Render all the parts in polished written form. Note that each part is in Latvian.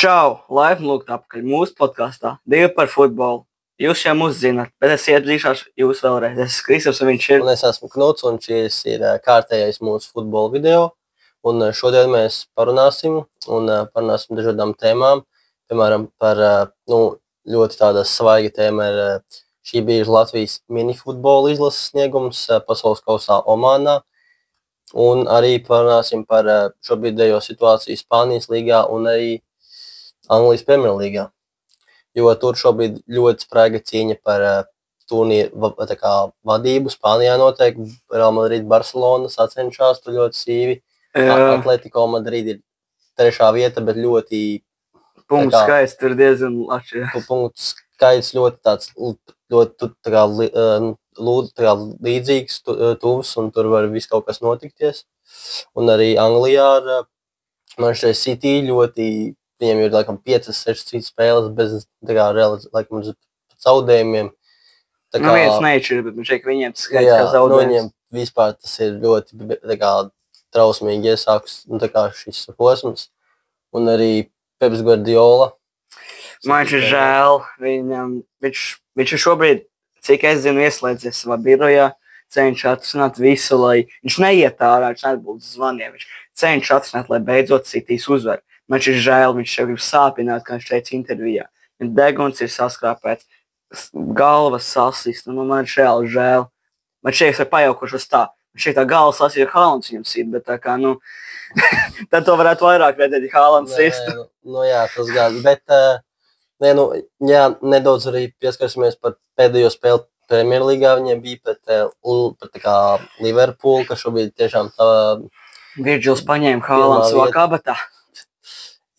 Čau! Laipni lūgt atpakaļ mūsu podkāstā Divi par futbolu. Jūs jau mūs zināt, bet es iepazīšināšu jūs vēlreiz. Es esmu Kristaps, un viņš ir. Un es esmu Knuts, un šis ir kārtējais mūsu futbola video. Un šodien mēs parunāsim dažādām tēmām. Piemēram, par ļoti tāda svaiga tēma ir šī brīža Latvijas minifutbola izlases sniegums pasaules kausā Omānā. Un arī parunāsim par šobrīdējo situāciju Spānijas līgā un arī Anglijas Premjerlīgā. Jo tur šobrīd ļoti spraiga cīņa par turnīru vadību. Spānijā noteikti Real Madrid, Barcelona sacenšās tur ļoti sīvi. Atletico Madrid ir 3. vieta, bet ļoti... Punktu skaits tur diezgan atšķirās. Punktu skaits ļoti līdzīgs, tuvs, un tur var viss kaut kas notikties. Un arī Anglijā ar Manchester City ļoti... Viņiem ir, 5-6 citas spēles bez, zaudējumiem. Viens neičir, bet šeit viņiem tas skaits kā zaudējums. Viņiem vispār tas ir ļoti, trausmīgi iesāks, šis posms. Un arī Peps Guardiola. Man ir žēl. Viņš ir šobrīd, cik es zinu, ieslēdzies savā birojā, cenšas atrisināt visu, lai viņš neiet ārā, viņš nebūtu zvaniem. Viņš cenšas atrisināt, lai beidzot Citīs uzvar. Man ir žēl, viņš jau grib sāpināt, kā viņš teica intervijā. Deguns ir saskrāpēts, galvas sasist, un man ir žēl. Man šeit ir pajaukušos tā. Man šeit tā galva sasist, ja Haalands viņam sit, bet tā kā, tad to varētu vairāk redzēt, ja Haalands sistu. Jā, tas gan, bet, nedaudz arī pieskarsimies par pēdējo spēli Premjerlīgā. Viņiem bija pret Liverpool, ka šobrīd tiešām tā... Virgils paņēma Haalands savā kabatā.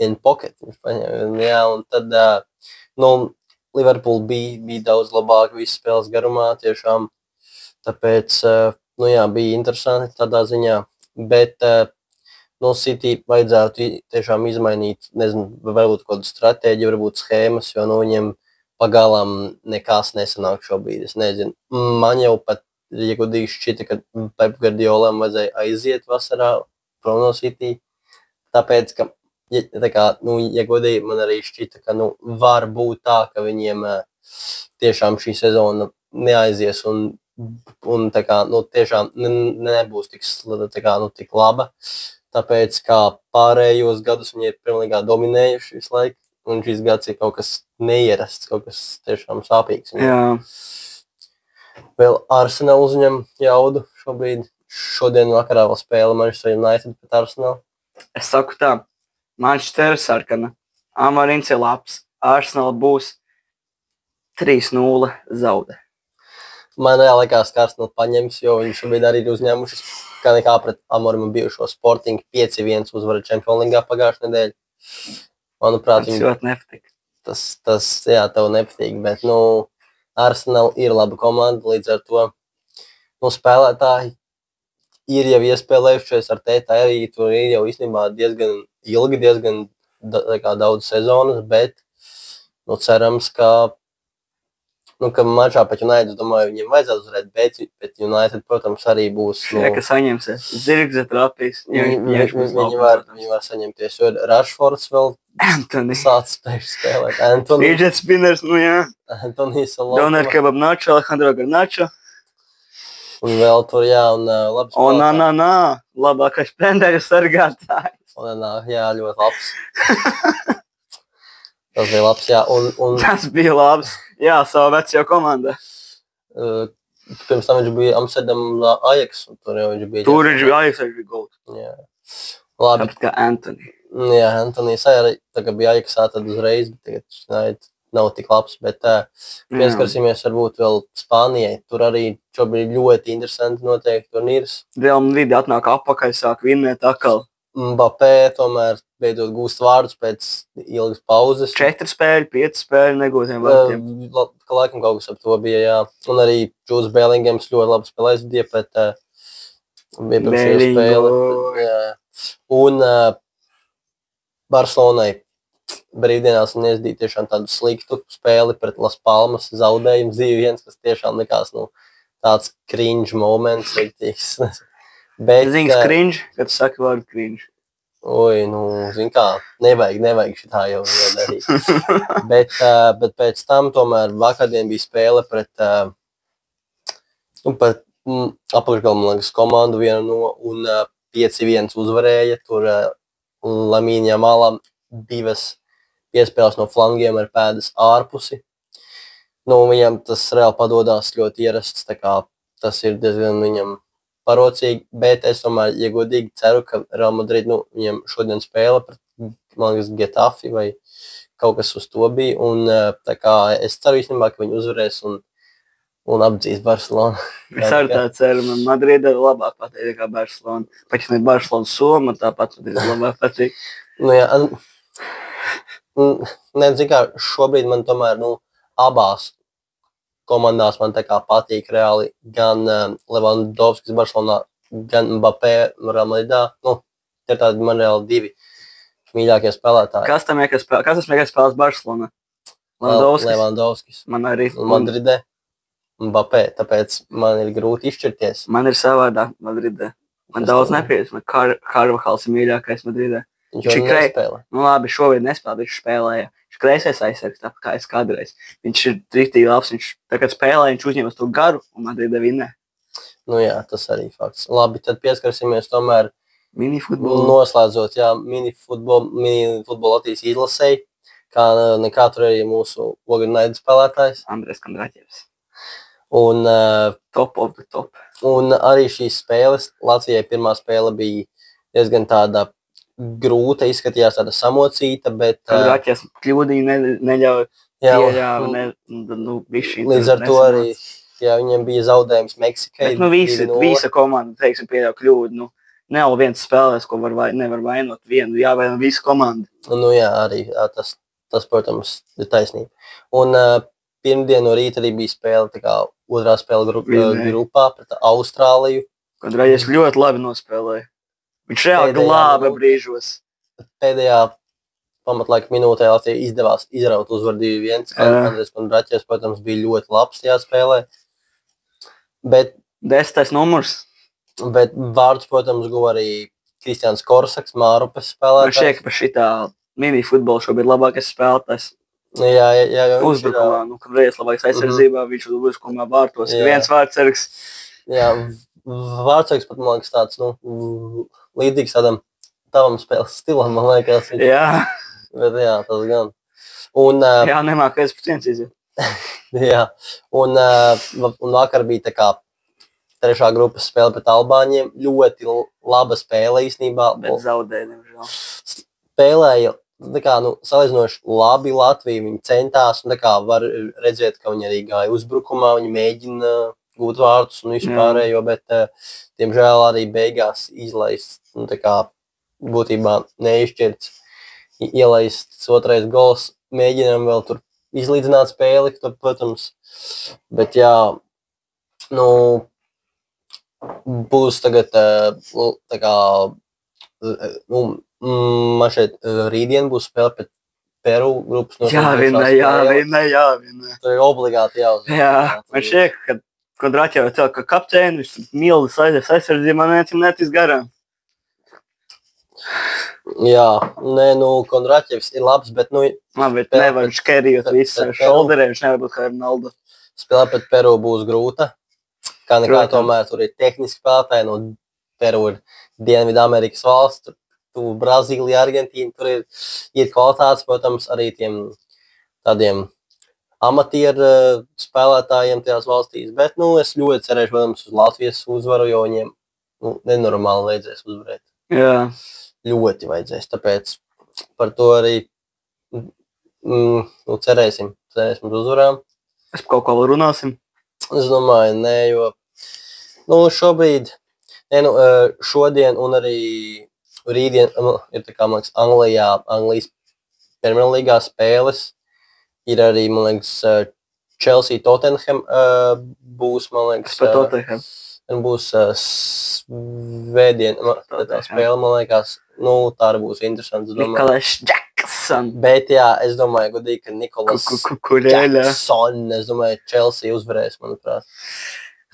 In pocket viņš paņēma, un tad, Liverpool bija daudz labāk visas spēles garumā, tiešām, tāpēc, bija interesanti tādā ziņā, bet, City vajadzētu tiešām izmainīt, nezinu, varbūt kādu stratēģiju, varbūt schēmas, jo, viņiem pagalām nekas nesanāk šobrīd, es nezinu. Man jau pat, ja godīgi šķita, ka Pep Guardiolam vajadzēja aiziet vasarā prom no City, tāpēc, ka ja godīgi man arī šķita, ka var būt tā, ka viņiem tiešām šī sezona neaizies un tiešām nebūs tik laba. Tāpēc, kā pārējos gadus viņi ir Premjerlīgā dominējuši visu laiku, un šis gads ir kaut kas neierasts, kaut kas tiešām sāpīgs. Jā. Vēl Arsenal uzņem jaudu šobrīd. Šodien vakarā vēl spēle Manchester United pret Arsenal. Es saku tā. Manchester sarkana, Amarins ir labs, Arsenal būs 3-0 zaudē. Man liekas, ka Arsenal paņems, jo viņi šobrīd arī ir uzņēmuši, kā nekā pret Amorim bijušo Sporting 5-1 uzvaru Champions League'ā pagājušajā nedēļā. Manuprāt, tas ļoti nepatīk. Tas, tev nepatīk, bet, Arsenal ir laba komanda, līdz ar to, spēlētāji ir jau iespēlējušies ar Tētā, arī tur ir jau īstenībā diezgan ilgi, diezgan daudz sezonas, bet, cerams, ka mačā pēc United, domāju, viņiem vajadzētu uzvarēt, bet United, protams, arī būs... Ka saņemsies zirgze trapīs. Viņi var saņemties, jo Rashfords vēl sāc spējuši spēlēt. Antoni. Fidget spinners, jā. Antoni Salomon. Doner Kebab Nacho, Alejandro Garnacho. Un vēl tur, un labs spēlētājs. Labākais pendeļu sargātājs. Ļoti labs. Tas bija labs, Tas bija labs, savā vecajā komandā. Pirms tam viņš bija Amsterdamā Ajax, un tur jau viņš bija... Tur viņš bija Ajax, viņš bija gold. Jā. Labi. Tāpat kā Antoni. Jā, Antonijs arī tagad bija Ajaxā tad uzreiz, bet tagad nav tik labs, bet pieskarsimies varbūt vēl Spānijai. Tur arī šobrīd ļoti interesanti notiek turnīrs. Real Madrid atnāk apakaļ, sāk vinnēt atkal. Mbappé tomēr beidzot gūst vārdus pēc ilgas pauzes. 4 spēļi, 5 spēļi negūtiem vārdiem. Laikam kaut kas ap to bija, jā. Un arī Jules Bellingams ļoti labi spēlēs bija pret spēli. Un Barcelonai brīvdienās un iesdīja tiešām tādu sliktu spēli pret Las Palmas zaudējumu 2-1, kas tiešām likās, tāds cringe moments. Zini, cringe, kad tu saki vārdu cringe. Oi, nu, zin kā, nevajag šitā jau darīt. bet pēc tam tomēr vakardien bija spēle pret apakšgalu, man liekas, komandu vienu no, un 5-1 uzvarēja. Tur Lamīņa Malā 2 piespēles no flangiem ar pēdas ārpusi. Nu, viņam tas reāli padodās ļoti ierasts, tā kā tas ir diezgan viņam parocīgi, bet es tomēr, ja godīgi ceru, ka Real Madrid, viņam šodien spēle pret, man liekas, Getafi vai kaut kas uz to bija, un tā kā es ceru īstenībā, ka viņi uzvarēs un apdzīs Barcelonu. Es arī tā ceru, man Madrida labāk patīk kā Barcelona. Pat ja ne Barcelona Soma, tāpat Madrida labāk patīk. Nu jā, nezinu kā, šobrīd man tomēr, abās komandās man tā kā patīk reāli gan Lewandowskis Barcelonā, gan Mbappé Real Madridā. Tie ir tādi man reāli 2 mīļākie spēlētāji. Kas tas mīļākais spēlēs Barcelonā? Lewandowskis. Man arī. Madridē. Mbappé, tāpēc man ir grūti izšķirties. Man ir savādāk Madridē. Man daudz nepieļas. Man Carvajals ir mīļākais Madridē. Viņš nespēlē. Labi, šobrīd nespēlē, viņš spēlēja. Viņš kreisais aizsargs, tāpat kā es kādreiz. Viņš ir riktīgi labs, viņš tagad spēlē, viņš uzņemas to garu un Madrida vinnē. Nu jā, tas arī fakts. Labi, tad pieskarsimies tomēr minifutbolu. Noslēdzot, jā, minifutbolu Latvijas izlasēji, kā nekā tur arī mūsu Ogrinaidu spēlētājs. Andrejs Kondraķevs. Un top of the top. Un arī šīs spēles, Latvijai pirmā spēle bija diezgan tāda grūta, izskatījās tāda samocīta, bet... Kondraķevs kļūdīja, neļauj pieļāva, līdz ar to arī, jā, viņiem bija zaudējums Meksikai. Bet visa komanda, teiksim, pieļauj kļūdu, nav viens spēlēs, ko nevar vainot vienu, jāvaino visu komandu. Nu jā, arī tas, protams, ir taisnība. Un pirmdien no rīta arī bija spēle, tā kā otrā spēle grupā pret Austrāliju. Kondraķevs ļoti labi nospēlēja. Viņš reāli glāba brīžos. Pēdējā pamatlaika minūtē Latvijai izdevās izraut uzvaru 2-1. Andrejs Kondraķevs, protams, bija ļoti labs tajā spēlē. Bet 10. numurs. Bet vārdus, protams, guva arī Kristians Korsaks, Mārupes spēlētājs. Man šķiet, ka par šitā minifutbolu šobrīd labākais spēlētājs. Jā. Uzbrukumā, kad reiz labāks aizsardzībā, viņš uzbrukumā vārtos. Viens vārdsargs. Jā, vārdsargs pat, man liekas, tāds, līdzīgs tādam tavam spēles stilam, man liekas. Jā. Bet jā, tas gan. Un, jā, nemāk, ka es pēc viens iziet. Jā, un vakar bija tā kā trešā grupas spēle pret Albāņiem. Ļoti laba spēle īstenībā. Bet zaudēja, nemžēl. Spēlēja, tā kā, salīdzinoši labi Latvija, viņi centās, un tā kā var redzēt, ka viņi arī gāja uzbrukumā, viņi mēģina gūt vārdus un vispārējo, bet, diemžēl, arī beigās izlaist, tā kā būtībā neizšķirts, ielaists otrais gols, mēģinām vēl tur izlīdzināt spēli, tur, protams, bet jā, būs tagad, tā kā, man šeit rītdien būs spēle pret Peru grupas. Jāvinē. Tur ir obligāti jāuzvar. Jā, man šķiet, ka Kondraķevs tev kā kapteini, viņš mildas aizsardzībā netic garām. Jā, Kondraķevs ir labs, bet, bet nevar viņš kerijot visu ar šolderē, viņš nevar būt kā Ronaldo. Spēlē pret Peru būs grūta, kā nekā tomēr tur ir tehniski spēlētāji, Peru ir Dienvidu Amerikas valsts, tur Brazīlija, Argentīna, tur ir kvalitātes, protams, arī tiem tādiem amatieru spēlētājiem tajās valstīs, bet, es ļoti cerēšu, protams, uz Latvijas uzvaru, jo viņiem, nenormāli vajadzēs uzvarēt. Jā. Ļoti vajadzēs, tāpēc par to arī, cerēsim uz uzvarām. Es par kaut ko vēl runāsim? Es domāju, nē, jo, šobrīd, šodien un arī rītdien ir tā kā, man liekas, Anglijas Premjerlīgā spēles. Ir arī, man liekas, Chelsea Tottenham būs, man liekas, būs svētdien, tā spēle, man liekas, tā arī būs interesants. Nikolais Jackson. Bet jā, es domāju, godīgi, ka Nikolais Jackson, es domāju, Chelsea uzvarēs, manuprāt.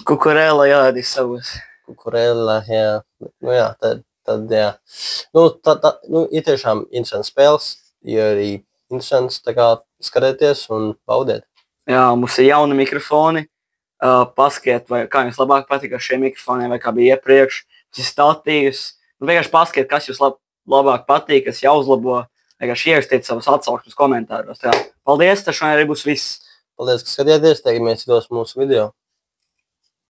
Kukurēla jādīs savus. Kukurēla, jā. Jā, Tad, jā. Ir tiešām interesants spēles, ir arī interesants, tā kā skatieties un baudiet. Jā, mums ir jauni mikrofoni. Paskiet, vai kā jums labāk patīk ar šiem mikrofoniem, vai kā bija iepriekš. Tas ir statīvs. Vienkārši paskiet, kas jums labāk patīk, kas jāuzlabo. Vienkārši ierakstiet savus atsauksmes komentāros. Jā. Paldies, tas šodien arī būs viss. Paldies, ka skatījāties. Tiekamies citos mūsu video.